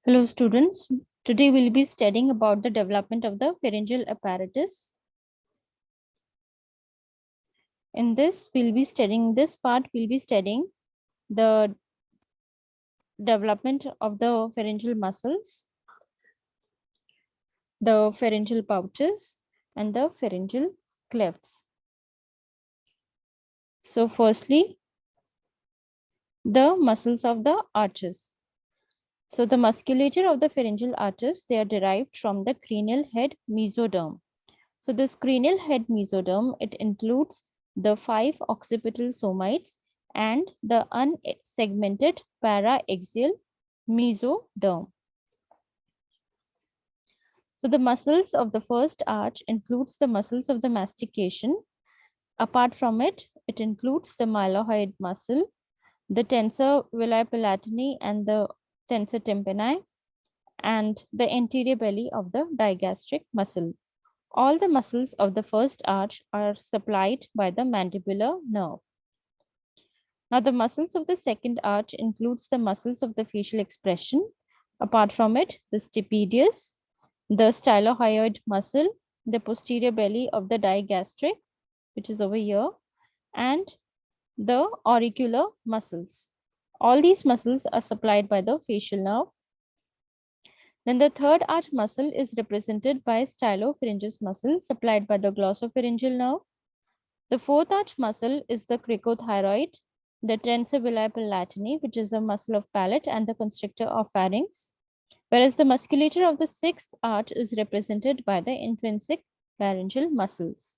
Hello students, today we'll be studying about the development of the pharyngeal apparatus. In this part, we'll be studying the development of the pharyngeal muscles, the pharyngeal pouches, and the pharyngeal clefts. So firstly, the muscles of the arches. So the musculature of the pharyngeal arches, they are derived from the cranial head mesoderm. So this cranial head mesoderm, it includes the 5 occipital somites and the unsegmented paraaxial mesoderm. So the muscles of the first arch includes the muscles of the mastication. Apart from it, it includes the mylohyoid muscle, the tensor villi palatini and the tensor tympani, and the anterior belly of the digastric muscle. All the muscles of the first arch are supplied by the mandibular nerve. Now, the muscles of the second arch includes the muscles of the facial expression. Apart from it, the stapedius, the stylohyoid muscle, the posterior belly of the digastric, which is over here, and the auricular muscles. All these muscles are supplied by the facial nerve. Then the third arch muscle is represented by stylopharyngeus muscle supplied by the glossopharyngeal nerve. The fourth arch muscle is the cricothyroid, the tensor villi palatini, which is a muscle of palate and the constrictor of pharynx, whereas the musculature of the sixth arch is represented by the intrinsic pharyngeal muscles.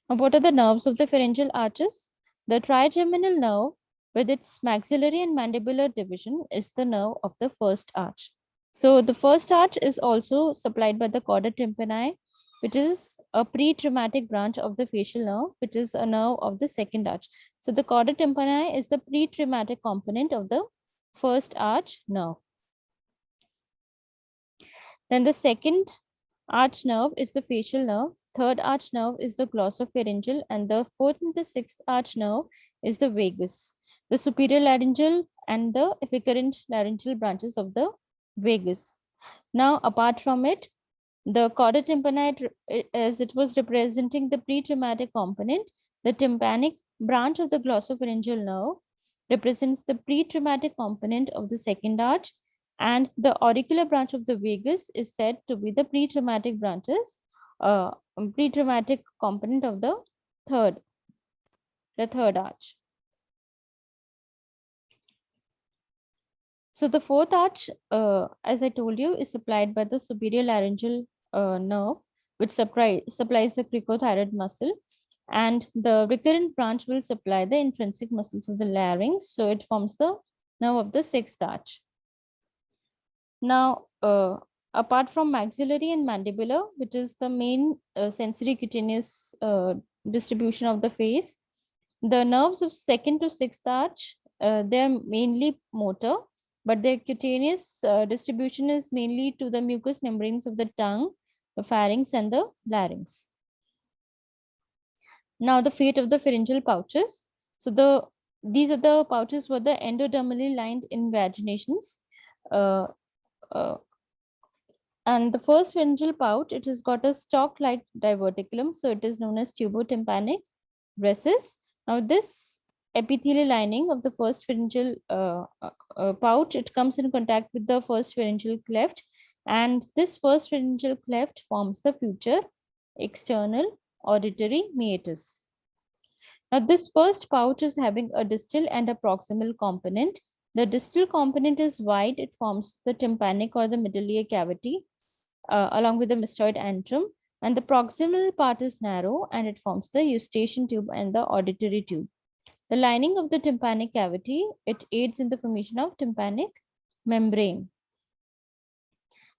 Now, what are the nerves of the pharyngeal arches? The trigeminal nerve with its maxillary and mandibular division is the nerve of the first arch. So the first arch is also supplied by the chorda tympani, which is a pre-traumatic branch of the facial nerve, which is a nerve of the second arch. So the chorda tympani is the pre-traumatic component of the first arch nerve. Then the second arch nerve is the facial nerve. Third arch nerve is the glossopharyngeal, and the fourth and the sixth arch nerve is the vagus. The superior laryngeal and the epicurrent laryngeal branches of the vagus. Now, apart from it, the chorda tympani, as it was representing the pre-traumatic component, the tympanic branch of the glossopharyngeal nerve represents the pre-traumatic component of the second arch, and the auricular branch of the vagus is said to be the pre-traumatic component of the third arch. So the fourth arch, as I told you, is supplied by the superior laryngeal nerve, which supplies the cricothyroid muscle, and the recurrent branch will supply the intrinsic muscles of the larynx. So it forms the nerve of the sixth arch. Now, apart from maxillary and mandibular, which is the main sensory cutaneous distribution of the face, the nerves of second to sixth arch, they are mainly motor, but their cutaneous distribution is mainly to the mucous membranes of the tongue, the pharynx, and the larynx. Now, the fate of the pharyngeal pouches. So these are the pouches were the endodermally lined invaginations. And the first pharyngeal pouch, it has got a stalk-like diverticulum, so it is known as tubotympanic recess. Now, this epithelial lining of the first pharyngeal pouch, it comes in contact with the first pharyngeal cleft, and this first pharyngeal cleft forms the future external auditory meatus. Now, this first pouch is having a distal and a proximal component. The distal component is wide, it forms the tympanic or the middle ear cavity along with the mastoid antrum, and the proximal part is narrow and it forms the eustachian tube and the auditory tube. The lining of the tympanic cavity, it aids in the formation of tympanic membrane.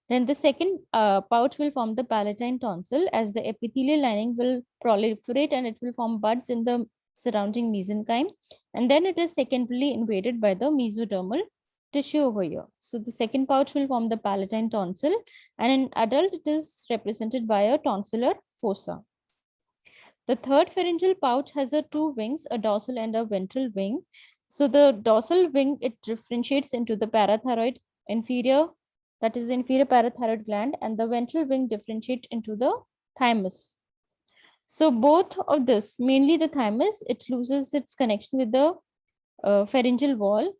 Then the second pouch will form the palatine tonsil, as the epithelial lining will proliferate and it will form buds in the surrounding mesenchyme, and then it is secondarily invaded by the mesodermal tissue over here. So the second pouch will form the palatine tonsil, and in adult it is represented by a tonsillar fossa. The third pharyngeal pouch has two wings, a dorsal and a ventral wing. So the dorsal wing, it differentiates into the parathyroid inferior that is the inferior parathyroid gland, and the ventral wing differentiate into the thymus. So both of this, mainly the thymus, it loses its connection with the pharyngeal wall,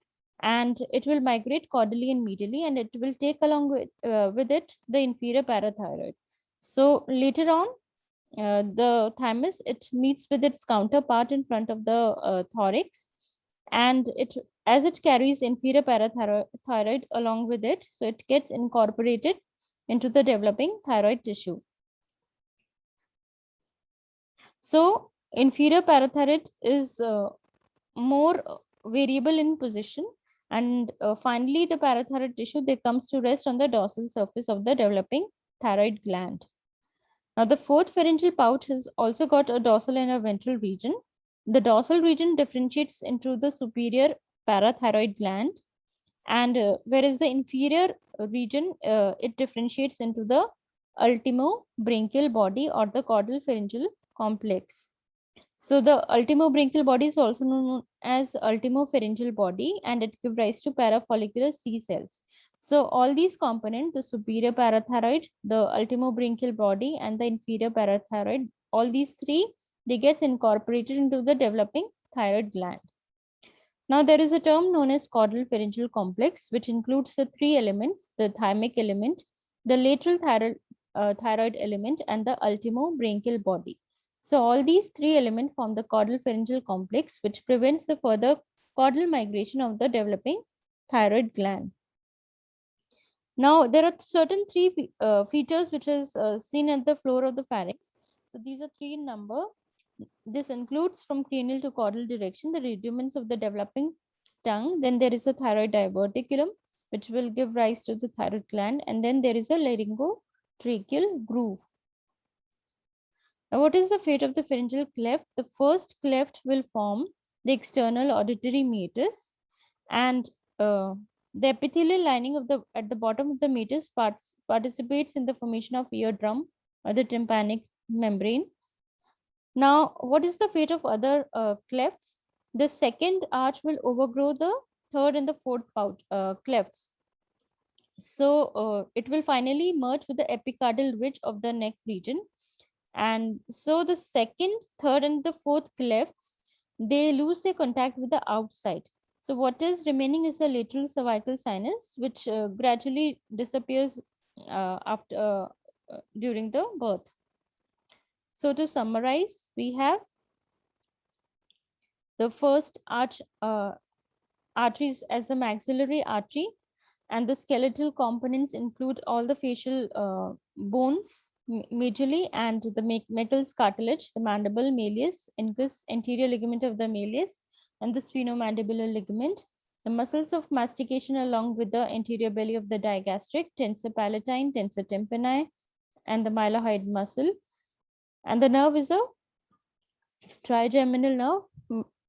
and it will migrate caudally and medially, and it will take along with it the inferior parathyroid. So later on, the thymus, it meets with its counterpart in front of the thorax, and it, as it carries inferior parathyroid along with it, so it gets incorporated into the developing thyroid tissue. So inferior parathyroid is more variable in position, and finally the parathyroid tissue, they comes to rest on the dorsal surface of the developing thyroid gland. Now the fourth pharyngeal pouch has also got a dorsal and a ventral region. The dorsal region differentiates into the superior parathyroid gland, and whereas the inferior region, it differentiates into the ultimobranchial body or the caudal pharyngeal complex. So the ultimobranchial body is also known as ultimopharyngeal body, and it gives rise to parafollicular C cells. So all these components, the superior parathyroid, the ultimobranchial body, and the inferior parathyroid, all these three, they get incorporated into the developing thyroid gland. Now there is a term known as caudal pharyngeal complex, which includes the three elements: the thymic element, the lateral thyroid element, and the ultimobranchial body. So all these three elements form the caudal pharyngeal complex, which prevents the further caudal migration of the developing thyroid gland. Now there are certain three features which is seen at the floor of the pharynx. So these are three in number. This includes from cranial to caudal direction the rudiments of the developing tongue. Then there is a thyroid diverticulum, which will give rise to the thyroid gland, and then there is a laryngotracheal groove. Now, what is the fate of the pharyngeal cleft? The first cleft will form the external auditory meatus, and the epithelial lining of the at the bottom of the meatus participates in the formation of eardrum or the tympanic membrane. Now, what is the fate of other clefts? The second arch will overgrow the third and the fourth clefts. So it will finally merge with the epicardial ridge of the neck region. And so the second, third, and the fourth clefts, they lose their contact with the outside. So what is remaining is a lateral cervical sinus, which gradually disappears after during the birth. So to summarize, we have the first arteries as a maxillary artery, and the skeletal components include all the facial bones majorly, and the Meckel's cartilage, the mandible, malleus, incus, anterior ligament of the malleus, and the sphenomandibular ligament, the muscles of mastication along with the anterior belly of the digastric, tensor palatine, tensor tympani, and the mylohyoid muscle, and the nerve is the trigeminal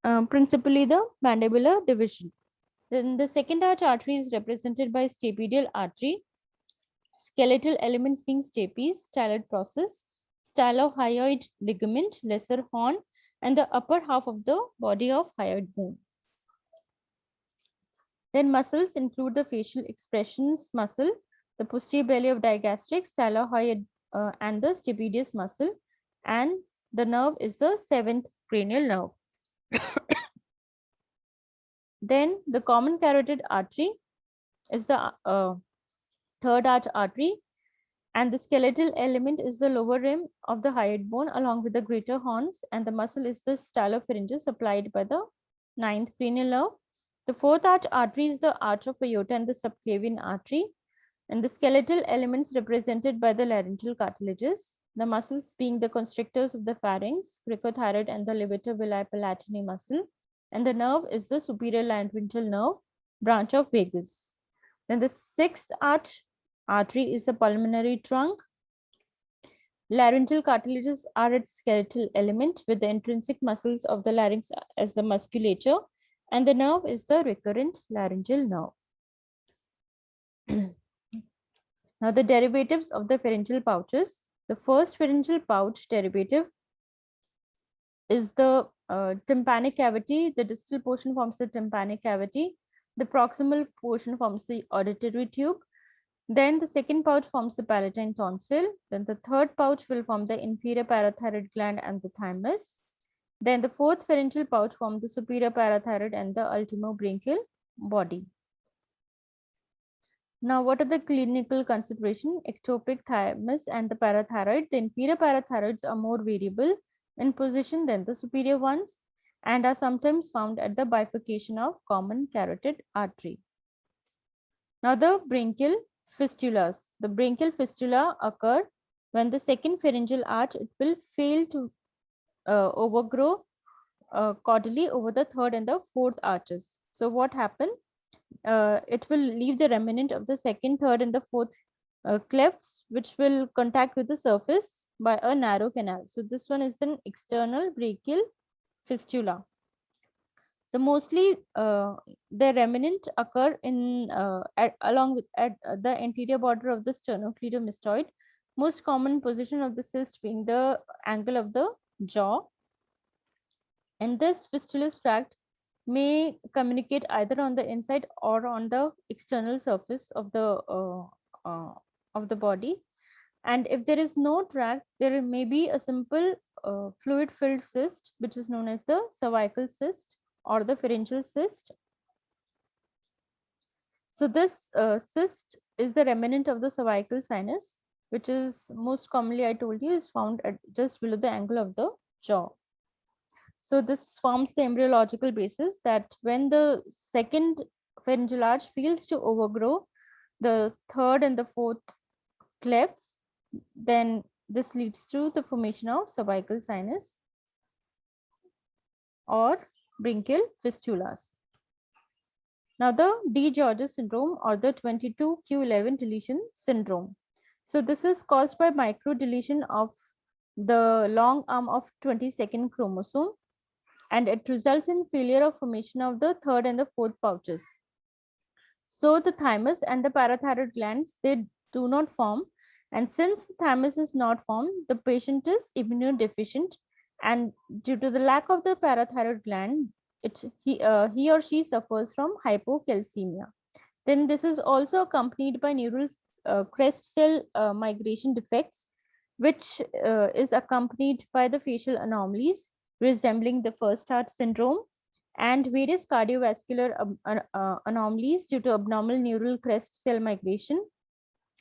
nerve, principally the mandibular division. Then the second arch artery is represented by stapedial artery, skeletal elements being stapes, styloid process, stylohyoid ligament, lesser horn, and the upper half of the body of hyoid bone. Then muscles include the facial expressions muscle, the posterior belly of digastric, stylohyoid, and the stapedius muscle, and the nerve is the seventh cranial nerve. Then the common carotid artery is the third arch artery, and the skeletal element is the lower rim of the hyoid bone along with the greater horns, and the muscle is the stylopharyngeus supplied by the ninth cranial nerve. The fourth arch artery is the arch of aorta and the subclavian artery, and the skeletal elements represented by the laryngeal cartilages, the muscles being the constrictors of the pharynx, cricothyroid, and the levator villi palatini muscle, and the nerve is the superior laryngeal nerve, branch of vagus. Then the sixth arch artery is the pulmonary trunk. Laryngeal cartilages are its skeletal element with the intrinsic muscles of the larynx as the musculature, and the nerve is the recurrent laryngeal nerve. Now the derivatives of the pharyngeal pouches. The first pharyngeal pouch derivative is the tympanic cavity. The distal portion forms the tympanic cavity. The proximal portion forms the auditory tube. Then the second pouch forms the palatine tonsil. Then the third pouch will form the inferior parathyroid gland and the thymus. Then the fourth pharyngeal pouch forms the superior parathyroid and the ultimobranchial body. Now, what are the clinical consideration? Ectopic thymus and the parathyroid. The inferior parathyroids are more variable in position than the superior ones and are sometimes found at the bifurcation of common carotid artery. Now, the branchial fistulas. The branchial fistula occur when the second pharyngeal arch it will fail to overgrow caudally over the third and the fourth arches. So, what happened? It will leave the remnant of the second, third, and the fourth clefts, which will contact with the surface by a narrow canal. So this one is the external brachial fistula. So mostly the remnant occur in along with at the anterior border of the sternocleidomastoid. Most common position of the cyst being the angle of the jaw. And this fistulous tract may communicate either on the inside or on the external surface of the body. And if there is no tract, there may be a simple fluid filled cyst, which is known as the cervical cyst or the pharyngeal cyst. So this cyst is the remnant of the cervical sinus, which is most commonly, I told you, is found at just below the angle of the jaw. So this forms the embryological basis that when the second pharyngeal arch fails to overgrow the third and the fourth clefts, then this leads to the formation of cervical sinus or branchial fistulas. Now the DiGeorge syndrome or the 22q11 deletion syndrome. So this is caused by micro deletion of the long arm of 22nd chromosome, and it results in failure of formation of the third and the fourth pouches. So the thymus and the parathyroid glands, they do not form. And since the thymus is not formed, the patient is immunodeficient. And due to the lack of the parathyroid gland, he or she suffers from hypocalcemia. Then this is also accompanied by neural crest cell migration defects, which is accompanied by the facial anomalies resembling the first arch syndrome and various cardiovascular anomalies due to abnormal neural crest cell migration.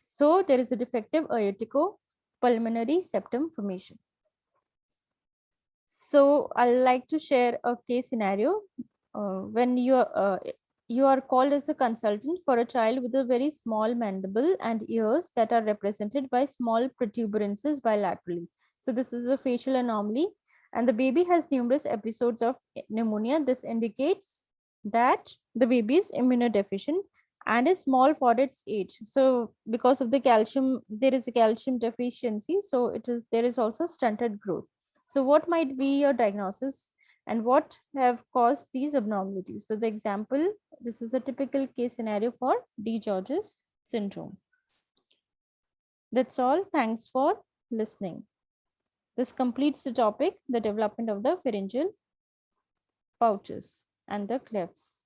So there is a defective aorticopulmonary septum formation. So I'd like to share a case scenario when you are called as a consultant for a child with a very small mandible and ears that are represented by small protuberances bilaterally. So this is a facial anomaly, and the baby has numerous episodes of pneumonia. This indicates that the baby is immunodeficient and is small for its age. So because of the calcium, there is a calcium deficiency. So there is also stunted growth. So what might be your diagnosis and what have caused these abnormalities? So the example, this is a typical case scenario for DiGeorge syndrome. That's all. Thanks for listening. This completes the topic, the development of the pharyngeal pouches and the clefts.